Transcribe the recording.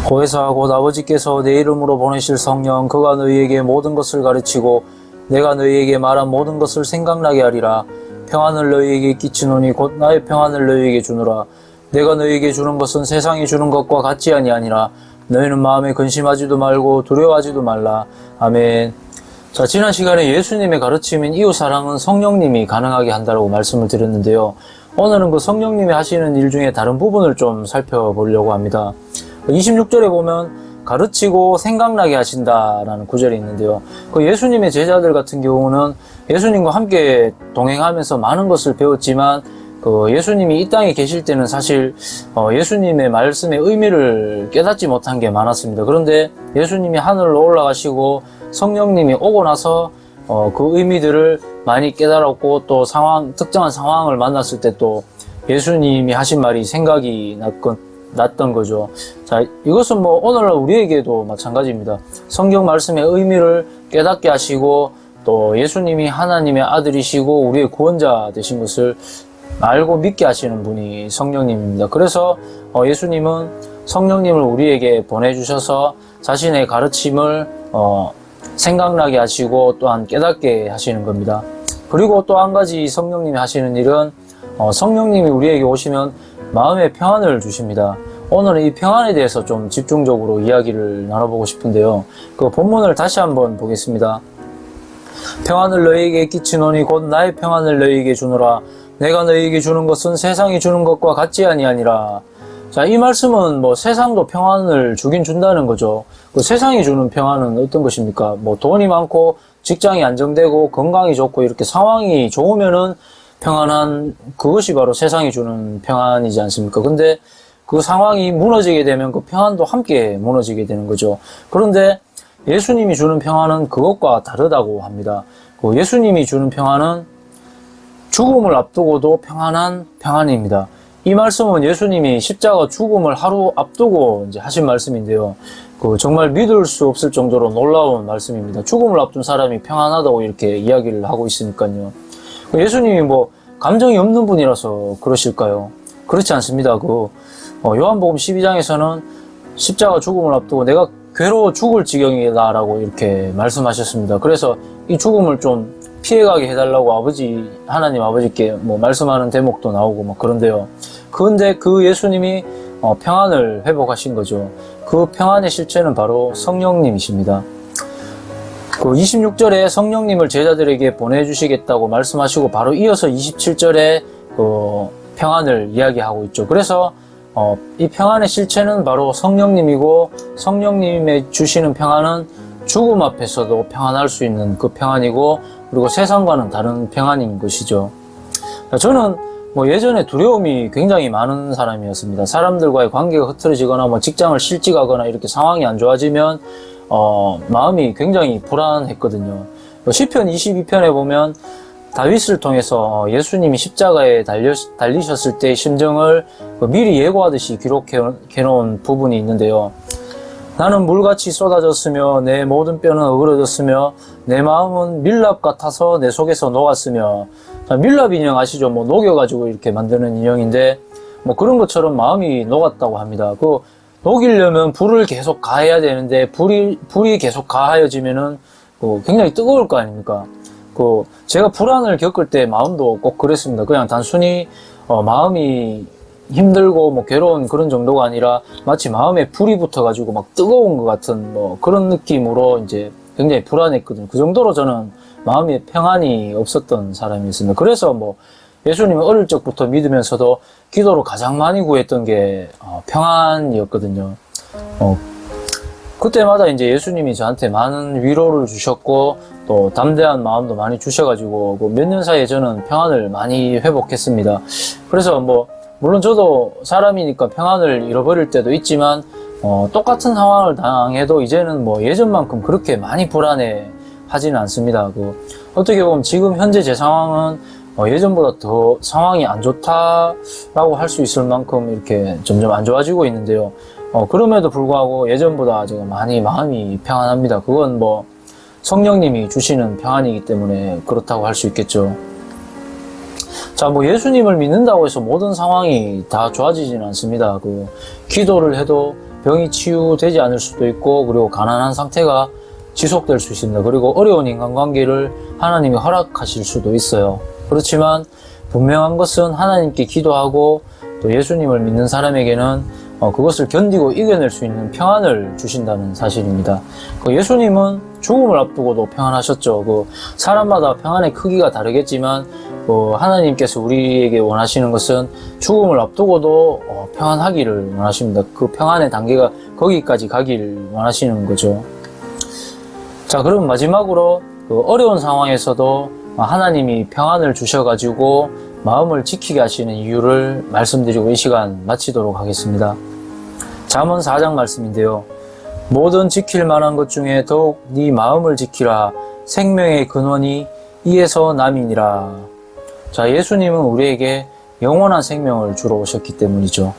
보혜사 곧 아버지께서 내 이름으로 보내실 성령 그가 너희에게 모든 것을 가르치고 내가 너희에게 말한 모든 것을 생각나게 하리라. 평안을 너희에게 끼치노니 곧 나의 평안을 너희에게 주노라. 내가 너희에게 주는 것은 세상이 주는 것과 같지 아니하니라. 너희는 마음에 근심하지도 말고 두려워하지도 말라. 아멘. 자, 지난 시간에 예수님의 가르침인 이웃사랑은 성령님이 가능하게 한다고 말씀을 드렸는데요. 오늘은 그 성령님이 하시는 일 중에 다른 부분을 좀 살펴보려고 합니다. 26절에 보면 가르치고 생각나게 하신다라는 구절이 있는데요. 그 예수님의 제자들 같은 경우는 예수님과 함께 동행하면서 많은 것을 배웠지만 그 예수님이 이 땅에 계실 때는 사실 예수님의 말씀의 의미를 깨닫지 못한 게 많았습니다. 그런데 예수님이 하늘로 올라가시고 성령님이 오고 나서 그 의미들을 많이 깨달았고 또 특정한 상황을 만났을 때 또 예수님이 하신 말이 생각이 났던 거죠. 자, 이것은 오늘날 우리에게도 마찬가지입니다. 성경 말씀의 의미를 깨닫게 하시고 또 예수님이 하나님의 아들이시고 우리의 구원자 되신 것을 알고 믿게 하시는 분이 성령님입니다. 그래서 예수님은 성령님을 우리에게 보내주셔서 자신의 가르침을 생각나게 하시고 또한 깨닫게 하시는 겁니다. 그리고 또 한 가지 성령님이 하시는 일은 성령님이 우리에게 오시면 마음의 평안을 주십니다. 오늘은 이 평안에 대해서 좀 집중적으로 이야기를 나눠보고 싶은데요. 그 본문을 다시 한번 보겠습니다. 평안을 너희에게 끼치노니 곧 나의 평안을 너희에게 주노라. 내가 너희에게 주는 것은 세상이 주는 것과 같지 아니하니라. 자, 이 말씀은 세상도 평안을 주긴 준다는 거죠. 그 세상이 주는 평안은 어떤 것입니까? 돈이 많고 직장이 안정되고 건강이 좋고 이렇게 상황이 좋으면은 평안한 그것이 바로 세상이 주는 평안이지 않습니까? 근데 그 상황이 무너지게 되면 그 평안도 함께 무너지게 되는 거죠. 그런데 예수님이 주는 평안은 그것과 다르다고 합니다. 그 예수님이 주는 평안은 죽음을 앞두고도 평안한 평안입니다. 이 말씀은 예수님이 십자가 죽음을 하루 앞두고 이제 하신 말씀인데요. 정말 믿을 수 없을 정도로 놀라운 말씀입니다. 죽음을 앞둔 사람이 평안하다고 이렇게 이야기를 하고 있으니까요. 예수님이 감정이 없는 분이라서 그러실까요? 그렇지 않습니다. 요한복음 12장에서는 십자가 죽음을 앞두고 내가 괴로워 죽을 지경이다라고 이렇게 말씀하셨습니다. 그래서 이 죽음을 좀 피해가게 해달라고 하나님 아버지께 말씀하는 대목도 나오고 그런데요. 그런데 그 예수님이 평안을 회복하신 거죠. 그 평안의 실체는 바로 성령님이십니다. 26절에 성령님을 제자들에게 보내주시겠다고 말씀하시고 바로 이어서 27절에 평안을 이야기하고 있죠. 그래서 이 평안의 실체는 바로 성령님이고 성령님의 주시는 평안은 죽음 앞에서도 평안할 수 있는 그 평안이고 그리고 세상과는 다른 평안인 것이죠. 저는 예전에 두려움이 굉장히 많은 사람이었습니다. 사람들과의 관계가 흐트러지거나 직장을 실직하거나 이렇게 상황이 안 좋아지면 마음이 굉장히 불안했거든요. 시편 22편에 보면 다윗을 통해서 예수님이 십자가에 달리셨을 때의 심정을 미리 예고하듯이 기록해 놓은 부분이 있는데요. 나는 물같이 쏟아졌으며 내 모든 뼈는 어그러졌으며 내 마음은 밀랍 같아서 내 속에서 녹았으며. 밀랍 인형 아시죠? 녹여가지고 이렇게 만드는 인형인데 그런 것처럼 마음이 녹았다고 합니다. 녹이려면 불을 계속 가해야 되는데 불이 계속 가하여지면은 굉장히 뜨거울 거 아닙니까? 제가 불안을 겪을 때 마음도 꼭 그랬습니다. 그냥 단순히 마음이 힘들고 괴로운 그런 정도가 아니라 마치 마음에 불이 붙어가지고 뜨거운 것 같은 그런 느낌으로 이제 굉장히 불안했거든요. 그 정도로 저는 마음에 평안이 없었던 사람이었습니다. 그래서 예수님을 어릴 적부터 믿으면서도 기도로 가장 많이 구했던 게 평안이었거든요. 그때마다 이제 예수님이 저한테 많은 위로를 주셨고 또 담대한 마음도 많이 주셔가지고 몇 년 사이에 저는 평안을 많이 회복했습니다. 그래서 물론 저도 사람이니까 평안을 잃어버릴 때도 있지만 똑같은 상황을 당해도 이제는 예전만큼 그렇게 많이 불안해 하지는 않습니다. 어떻게 보면 지금 현재 제 상황은 예전보다 더 상황이 안 좋다라고 할 수 있을 만큼 이렇게 점점 안 좋아지고 있는데요. 그럼에도 불구하고 예전보다 제가 많이 마음이 평안합니다. 그건 성령님이 주시는 평안이기 때문에 그렇다고 할 수 있겠죠. 자, 예수님을 믿는다고 해서 모든 상황이 다 좋아지지는 않습니다. 기도를 해도 병이 치유되지 않을 수도 있고, 그리고 가난한 상태가 지속될 수 있습니다. 그리고 어려운 인간관계를 하나님이 허락하실 수도 있어요. 그렇지만 분명한 것은 하나님께 기도하고 또 예수님을 믿는 사람에게는 그것을 견디고 이겨낼 수 있는 평안을 주신다는 사실입니다. 예수님은 죽음을 앞두고도 평안하셨죠. 사람마다 평안의 크기가 다르겠지만 하나님께서 우리에게 원하시는 것은 죽음을 앞두고도 평안하기를 원하십니다. 그 평안의 단계가 거기까지 가길 원하시는 거죠. 자, 그럼 마지막으로 어려운 상황에서도 하나님이 평안을 주셔가지고 마음을 지키게 하시는 이유를 말씀드리고 이 시간 마치도록 하겠습니다. 잠언 4장 말씀인데요. 모든 지킬 만한 것 중에 더욱 네 마음을 지키라. 생명의 근원이 이에서 남이니라. 자, 예수님은 우리에게 영원한 생명을 주러 오셨기 때문이죠.